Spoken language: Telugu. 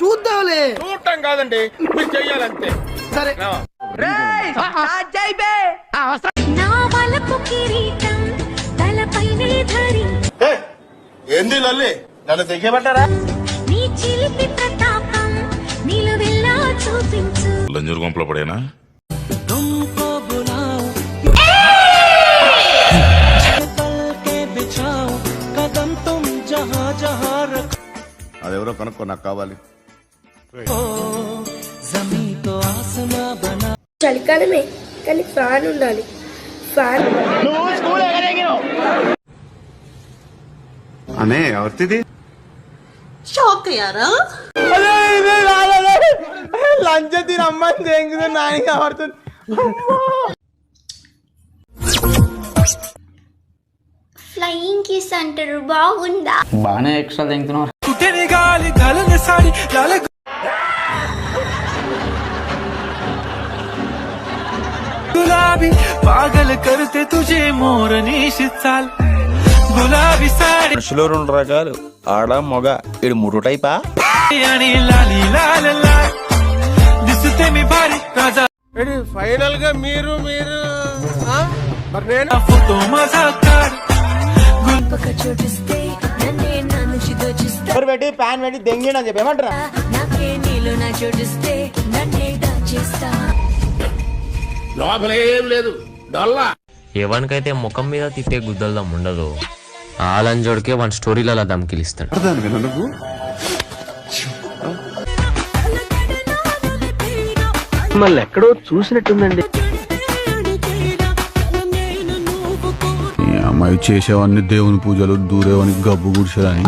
చూద్దాంలే. చూడటం కాదండి, మీరు చెయ్యాలంతే. సరే ఏంది లల్లి, నన్ను తెగ్గబట్టారా? లంజూరు గుంపలో పడేనా? అదెవరో కనుక్కో, నాకు కావాలి. చలికాలమే కానీ ఫ్యాన్ ఉండాలి. ఫ్యాన్ అనే ఎవరిది? షాక్ అయ్యారా? లంచ్ తిని అమ్మాయిని దేంగుతుంది నాయన కాబడుతుంది. ఫ్లయింగ్ కిస్ అంటారు, బాగుందా? బాగానే ఎక్స్ట్రా తింటున్నావు. गुलाबी पागल करते तुझे मोर निशित चाल गुलाबी साडी మనుషులు రెండు రకాలు, ఆడ మగ. ఇడు మూడు టైపా? आणि लाली लाल लाल दिसते मी भारी राजा. ఫైనల్ గా మీరు మీరు మరి నేను फोटो माझा काढ ఎవరు పెట్టి ప్యాన్ పెట్టి దెంగిన అని చెప్పి ఏమంటారా? లోపలేం లేదు, డొల్లా. ఎవరికైతే ముఖం మీద తిట్టే గుద్దల్దం ఉండదు, ఆలంజోడికే వన్ స్టోరీలలో దమ్కిలిస్తాడు. నువ్వు మళ్ళీ ఎక్కడో చూసినట్టుందండి. ఈ అమ్మాయి చేసేవన్నీ దేవుని పూజలు, దూరేవని గబ్బు గుడిసెలని.